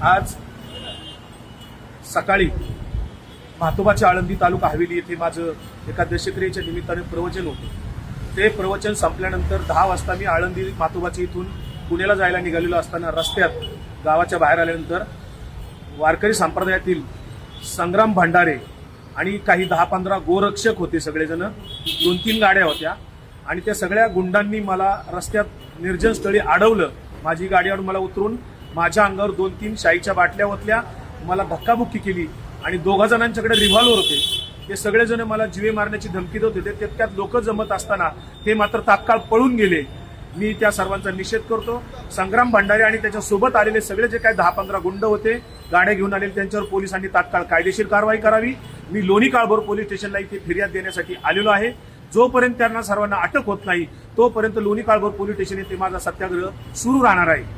आज सकाळी म्हातोबाच्या आळंदी तालुका हवेली येथे माझं एका दशक्रियेच्या निमित्ताने प्रवचन होतं। ते प्रवचन संपल्यानंतर 10 वाजता मी आळंदी म्हातोबाच्या इथून पुण्याला जायला निघालेलो असताना रस्त्यात गावाच्या बाहेर आल्यानंतर वारकरी संप्रदायातील संग्राम भंडारे आणि काही 10-15 गोरक्षक होते, सगळेजण 2-3 गाड्या होत्या आणि त्या सगळ्या गुंडांनी मला रस्त्यात निर्जन स्थळी अडवलं। माझी गाडीवर मला उतरून माझ्या अंगावर 2-3 शाईच्या बाटल्या ओतल्या, मला धक्काबुक्की केली आणि 2 जणांच्याकडे रिव्हॉल्वर होते। ते सगळेजण मला जीवे मारण्याची धमकी देत होते। त्यात लोक जमत असताना ते मात्र तात्काळ पळून गेले। मी त्या सर्वांचा निषेध करतो। संग्राम भंडारे आणि त्याच्या सोबत आलेले सगळे जे काही 10-15 गुंड होते, गाड्या घेऊन आलेले, त्यांच्यावर पोलिसांनी तात्काळ कायदेशीर कारवाई करावी। मी लोणी काळभोर पोलीस स्टेशनला इथे फिर्याद देण्यासाठी आलेलो आहे। जोपर्यंत त्यांना सर्वांना अटक होत नाही तोपर्यंत लोणी काळभोर पोलीस स्टेशन येथे माझा सत्याग्रह सुरू राहणार आहे।